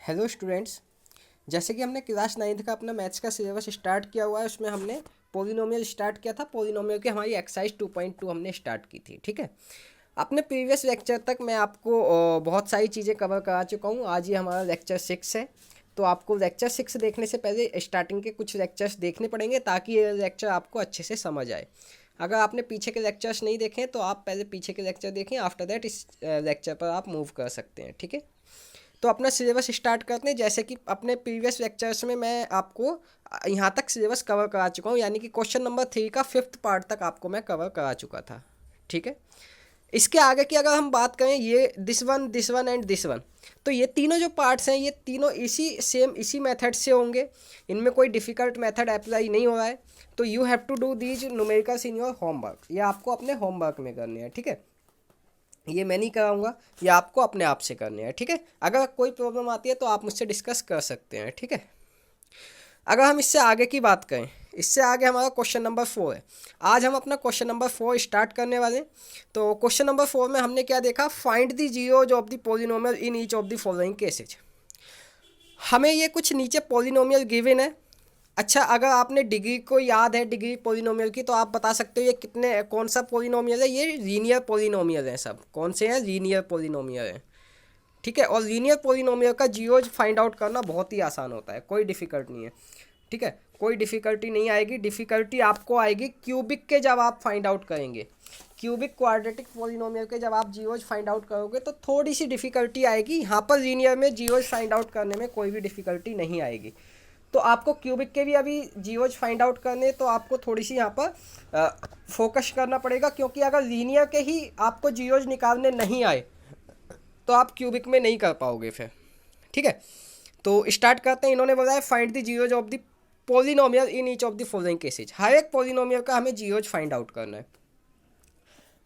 Hello students. जैसे कि हमने क्लास 9th का अपना मैथ्स का सिलेबस स्टार्ट किया हुआ है, उसमें हमने पोलिनोमियल स्टार्ट किया था। पोलिनोमियल की हमारी एक्सरसाइज 2.2 हमने स्टार्ट की थी। ठीक है, अपने प्रीवियस लेक्चर तक मैं आपको बहुत सारी चीज़ें कवर करा चुका हूँ। आज ये हमारा लेक्चर 6 है, तो आपको लेक्चर 6 देखने से पहले स्टार्टिंग के कुछ लेक्चर्स देखने पड़ेंगे ताकि ये लेक्चर आपको अच्छे से समझ आए। अगर आपने पीछे के लेक्चर्स नहीं देखे तो आप पहले पीछे के लेक्चर देखें, आफ्टर दैट इस लेक्चर पर आप मूव कर सकते हैं। ठीक है, तो अपना सिलेबस स्टार्ट करते हैं। जैसे कि अपने प्रीवियस लेक्चर्स में मैं आपको यहाँ तक सिलेबस कवर करा चुका हूँ, यानी कि क्वेश्चन नंबर 3 का 5th पार्ट तक आपको मैं कवर करा चुका था। ठीक है, इसके आगे की अगर हम बात करें, ये this one and this one, तो ये तीनों जो पार्ट्स हैं ये तीनों इसी मेथड से होंगे। इनमें कोई डिफ़िकल्ट मेथड अप्लाई नहीं हो रहा है। तो you have to do these numericals in your homework. ये आपको अपने होमवर्क में करने हैं। ठीक है, ये मैं नहीं कराऊंगा, ये आपको अपने आप से करने हैं। ठीक है, अगर कोई प्रॉब्लम आती है तो आप मुझसे डिस्कस कर सकते हैं। ठीक है, अगर हम इससे आगे की बात करें, इससे आगे हमारा क्वेश्चन नंबर 4 है। आज हम अपना क्वेश्चन नंबर 4 स्टार्ट करने वाले हैं। तो क्वेश्चन नंबर 4 में हमने क्या देखा, find the zeros of the polynomial in each of the following cases. हमें ये कुछ नीचे पोलिनोमियल गिवन है। अच्छा, अगर आपने डिग्री को याद है, डिग्री पोलिनोमियल की, तो आप बता सकते हो ये कितने कौन सा पोलिनोमियल है। ये लीनियर पोलिनोमियल है। सब कौन से हैं? लीनियर पोलिनोमियल है। ठीक है, और लीनियर पोलिनोमियल का जीओज फाइंड आउट करना बहुत ही आसान होता है, कोई डिफ़िकल्ट नहीं है। ठीक है, कोई डिफ़िकल्टी नहीं आएगी। डिफ़िकल्टी आपको आएगी क्यूबिक के जब आप फाइंड आउट करेंगे। क्यूबिक क्वाड्रेटिक पोलिनोमियल के जब आप जीओज फाइंड आउट करोगे तो थोड़ी सी डिफ़िकल्टी आएगी। यहाँ पर लीनियर में जीओज फाइंड आउट करने में कोई भी डिफ़िकल्टी नहीं आएगी। तो आपको क्यूबिक के भी अभी जीओज फाइंड आउट करने, तो आपको थोड़ी सी यहाँ पर फोकस करना पड़ेगा, क्योंकि अगर लीनियर के ही आपको जीओज निकालने नहीं आए तो आप क्यूबिक में नहीं कर पाओगे फिर। ठीक है, तो स्टार्ट करते हैं। इन्होंने बोला है find the zeros of the polynomial in each of the following cases. हर एक पोलिनोमियल का हमें जीरोज फाइंड आउट करना है।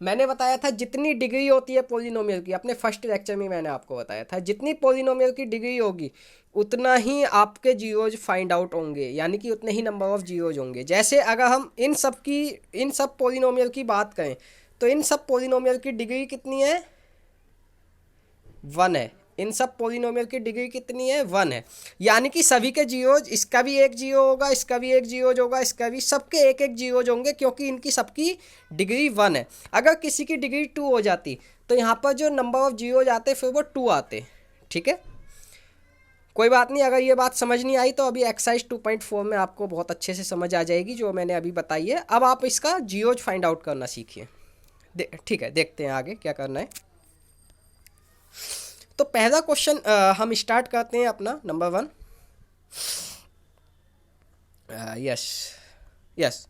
मैंने बताया था जितनी डिग्री होती है पोलिनोमियल की, अपने फर्स्ट लेक्चर में मैंने आपको बताया था जितनी पोलिनोमियल की डिग्री होगी उतना ही आपके जीरोज फाइंड आउट होंगे, यानी कि उतने ही नंबर ऑफ जीरोज होंगे। जैसे अगर हम इन सब पोलिनोमियल की बात करें तो इन सब पोलिनोमियल की डिग्री कितनी है? 1 है। इन सब पोलिनोमियल की डिग्री कितनी है? 1 है। यानी कि सभी के जीरोज, इसका भी एक जीरो होगा, इसका भी एक जीरोज होगा, इसका भी, सबके एक एक जीरोज होंगे, क्योंकि इनकी सबकी डिग्री 1 है। अगर किसी की डिग्री 2 हो जाती तो यहाँ पर जो नंबर ऑफ जीरोज आते फिर वो 2 आते। ठीक है, कोई बात नहीं। अगर ये बात समझ नहीं आई तो अभी एक्सरसाइज 2.4 में आपको बहुत अच्छे से समझ आ जाएगी जो मैंने अभी बताई है। अब आप इसका जीरोज फाइंड आउट करना सीखिए। ठीक है, देखते हैं आगे क्या करना है। तो पहला क्वेश्चन हम स्टार्ट करते हैं अपना नंबर 1। यस यस,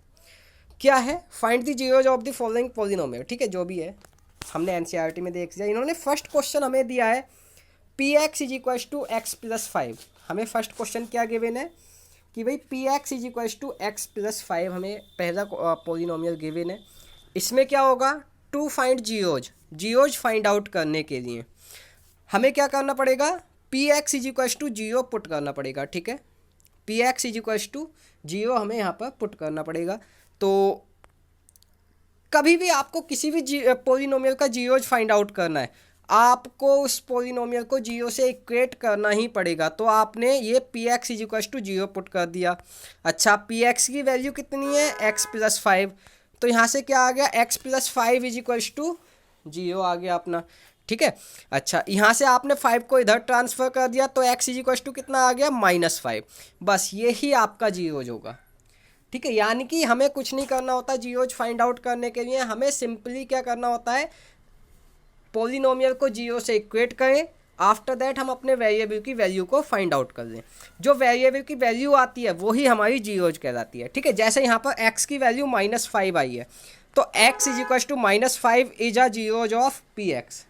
क्या है? Find the zeros of the following polynomial. ठीक है, जो भी है हमने एनसीईआरटी में देख लिया। इन्होंने फर्स्ट क्वेश्चन हमें दिया है P x is equal to X plus 5। हमें फर्स्ट क्वेश्चन क्या गिवन है कि भाई P x is equal to X plus 5 हमें पहला पोलिनोमियल गिवन है। इसमें क्या होगा? To find zeros find out करने के लिए हमें क्या करना पड़ेगा? P x is equal to zero put करना पड़ेगा। ठीक है, P x is equal to zero हमें यहाँ पर पुट करना पड़ेगा। तो कभी भी आपको किसी भी पोलिनोमियल का जीरोज फाइंड आउट करना है, आपको उस पोलिनोमियल को जीरो से इक्वेट करना ही पड़ेगा। तो आपने ये p x is equal to zero put कर दिया। अच्छा, पी एक्स की वैल्यू कितनी है? X plus 5। तो यहाँ से क्या आ गया? X plus 5 is equal to zero आ गया अपना। ठीक है, अच्छा, यहाँ से आपने 5 को इधर ट्रांसफ़र कर दिया तो एक्स इज इक्वल टू कितना आ गया? -5। बस यही आपका जीरोज होगा। ठीक है, यानी कि हमें कुछ नहीं करना होता जीरोज फाइंड आउट करने के लिए। हमें सिंपली क्या करना होता है? पोलिनोमियल को जीरो से इक्वेट करें, आफ्टर दैट हम अपने वेरिएबल की वैल्यू को फाइंड आउट कर लें। जो वेरिएबल की वैल्यू आती है वही हमारी जीरोज कहलाती है। ठीक है, जैसे यहाँ पर x की वैल्यू -5 आई है तो x is equal to -5 is a zeros of P X.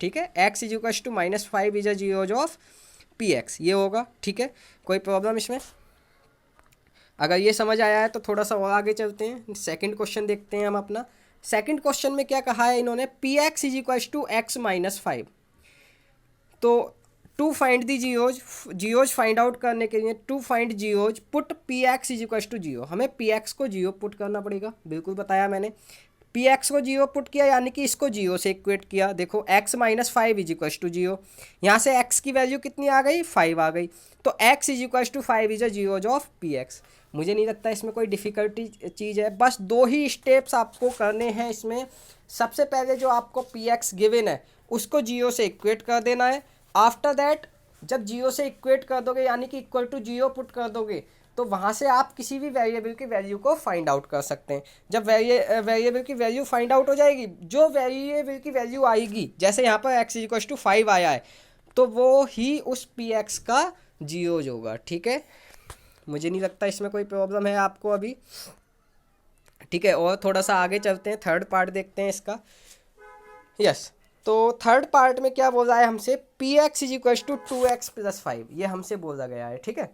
ठीक है, x is equal to -5 is a zeros of P X, ये होगा। ठीक है, कोई प्रॉब्लम इसमें? अगर ये समझ आया है तो थोड़ा सा और आगे चलते हैं। सेकंड क्वेश्चन देखते हैं हम अपना। सेकंड क्वेश्चन में क्या कहा है इन्होंने? P x is equal to X -5। तो to find the zeros find out करने के लिए, to find zeros put P x is equal to zero, हमें पी एक्स को जीरो पुट करना पड़ेगा। बिल्कुल बताया मैंने। पी एक्स को जीरो पुट किया यानी कि इसको जीरो से इक्वेट किया। देखो x minus five is equal to zero, यहाँ से x की वैल्यू कितनी आ गई, 5 आ गई, तो x is equal to 5 is a zero of P X. मुझे नहीं लगता इसमें कोई डिफ़िकल्टी चीज़ है, बस 2 ही स्टेप्स आपको करने हैं इसमें। सबसे पहले जो आपको पी एक्स गिवन है उसको जीरो से इक्वेट कर देना है। आफ्टर दैट जब जीरो से इक्वेट कर दोगे यानी कि इक्वल टू जीरो पुट कर दोगे तो वहाँ से आप किसी भी वेरिएबल की वैल्यू को फाइंड आउट कर सकते हैं। जब वेरिएबल की वैल्यू फाइंड आउट हो जाएगी, जो वेरिएबल की वैल्यू आएगी, जैसे यहाँ पर x इक्वल टू 5 आया है तो वो ही उस पी एक्स का जीरो होगा। ठीक है, मुझे नहीं लगता इसमें कोई प्रॉब्लम है आपको अभी। ठीक है, और थोड़ा सा आगे चलते हैं, थर्ड पार्ट देखते हैं इसका। यस, तो थर्ड पार्ट में क्या बोला है हमसे, P x is equal to 2x plus 5, ये हमसे बोला गया है। ठीक है,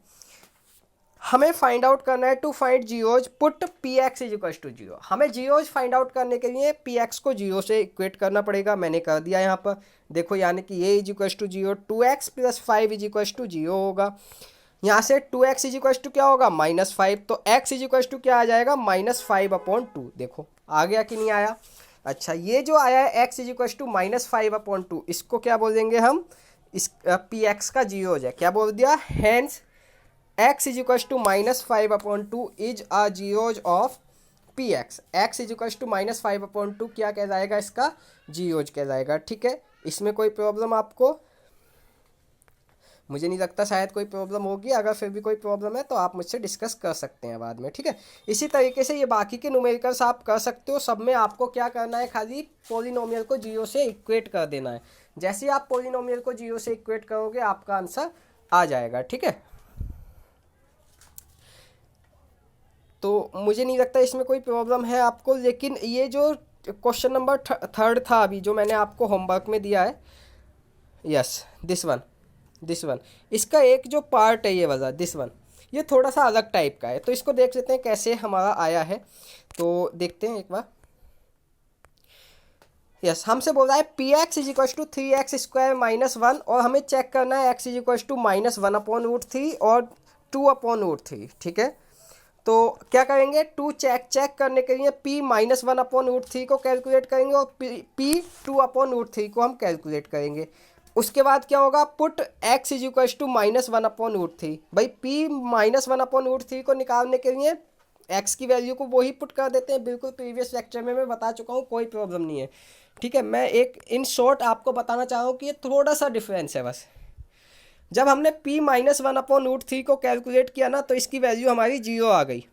हमें फाइंड आउट करना है to find zeros put P x is equal to zero. हमें जीरोज फाइंड आउट करने के लिए पी एक्स को जीरो से इक्वेट करना पड़ेगा। मैंने कर दिया यहाँ पर, देखो यानी कि ये is equal to zero, 2x plus 5 is equal to zero होगा। यहाँ से 2x इज इक्वल टू क्या होगा, -5, तो x इज इक्वल टू क्या आ जाएगा, -5/2। देखो आ गया कि नहीं आया। अच्छा, ये जो आया है x इज इक्वल टू -5/2, इसको क्या बोलेंगे हम, इस पी एक्स का जीरो है। क्या बोल दिया, hence x is equal to -5/2 is a zeros of P X. x is equal to -5/2 क्या कहलाएगा, इसका जीरोज कहलाएगा। ठीक है, इसमें कोई प्रॉब्लम आपको, मुझे नहीं लगता शायद कोई प्रॉब्लम होगी। अगर फिर भी कोई प्रॉब्लम है तो आप मुझसे डिस्कस कर सकते हैं बाद में। ठीक है, इसी तरीके से ये बाकी के न्यूमेरिकल्स आप कर सकते हो। सब में आपको क्या करना है, खाली पॉलिनोमियल को जीरो से इक्वेट कर देना है। जैसे ही आप पॉलिनोमियल को जीरो से इक्वेट करोगे आपका आंसर आ जाएगा। ठीक है, तो मुझे नहीं लगता इसमें कोई प्रॉब्लम है आपको। लेकिन ये जो क्वेश्चन नंबर थर्ड था अभी जो मैंने आपको होमवर्क में दिया है, यस दिस वन, इसका एक जो पार्ट है ये वाला दिस वन, ये थोड़ा सा अलग टाइप का है। तो इसको देख लेते हैं कैसे हमारा आया है, तो देखते हैं एक बार। यस, हमसे बोल रहा है P x is equal to 3x square -1 और हमें चेक करना है x इज इक्वल टू -1/√3 और 2/√3। ठीक है, तो क्या करेंगे, टू चेक करने के लिए p -1/√3 को कैलकुलेट करेंगे और p 2/√3 को हम कैलकुलेट करेंगे। उसके बाद क्या होगा, put x is equal to -1/√3। भाई p -1/√3 को निकालने के लिए x की वैल्यू को वही पुट कर देते हैं, बिल्कुल प्रीवियस लेक्चर में मैं बता चुका हूँ, कोई प्रॉब्लम नहीं है। ठीक है, मैं एक इन शॉर्ट आपको बताना चाह रहा हूँ कि ये थोड़ा सा डिफरेंस है बस। जब हमने p -1/√3 को कैलकुलेट किया ना तो इसकी वैल्यू हमारी जीरो आ गई।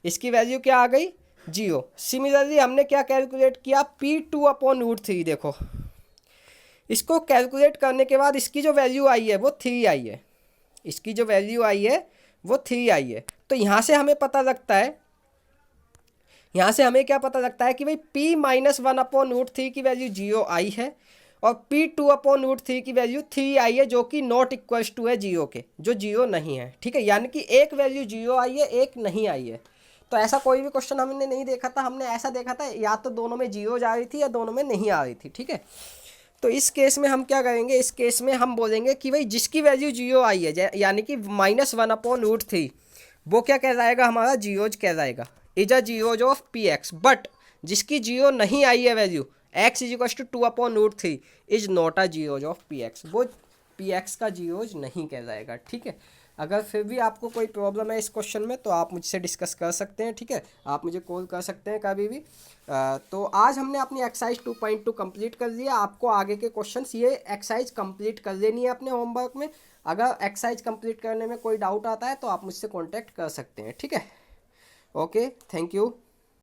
इसकी वैल्यू क्या आ गई, जीरो। सिमिलरली हमने क्या कैलकुलेट किया, p 2/√3। देखो इसको कैलकुलेट करने के बाद इसकी जो वैल्यू आई है वो 3 आई है। इसकी जो वैल्यू आई है वो 3 आई है। तो यहाँ से हमें पता लगता है, यहाँ से हमें क्या पता लगता है कि भाई p -1/√3 की वैल्यू जीरो आई है और p 2/√3 की वैल्यू 3 आई है, जो कि नॉट इक्वल्स टू है जीरो के, जो जीरो नहीं है। ठीक है, यानी कि एक वैल्यू जीरो आई है, एक नहीं आई है। तो ऐसा कोई भी क्वेश्चन हमने नहीं देखा था, हमने ऐसा देखा था या तो दोनों में जीरो जा रही थी या दोनों में नहीं आ रही थी। ठीक है, तो इस केस में हम क्या करेंगे, इस केस में हम बोलेंगे कि भाई जिसकी वैल्यू जीरो आई है यानी कि -1/√3, वो क्या कहलाएगा, हमारा जीरोज कहलाएगा, is a zeros of P X. But जिसकी जीरो नहीं आई है value, x is equal to 2/√3 is not a zeros of P X, वो पी एक्स का जीरोज नहीं कहलाएगा। ठीक है, अगर फिर भी आपको कोई प्रॉब्लम है इस क्वेश्चन में तो आप मुझसे डिस्कस कर सकते हैं। ठीक है, आप मुझे कॉल कर सकते हैं कभी भी। तो आज हमने अपनी एक्सरसाइज 2.2 कंप्लीट कर लिया। आपको आगे के क्वेश्चंस ये एक्सरसाइज कंप्लीट कर लेनी है अपने होमवर्क में। अगर एक्सरसाइज कंप्लीट करने में कोई डाउट आता है तो आप मुझसे कॉन्टैक्ट कर सकते हैं। ठीक है, ओके, थैंक यू।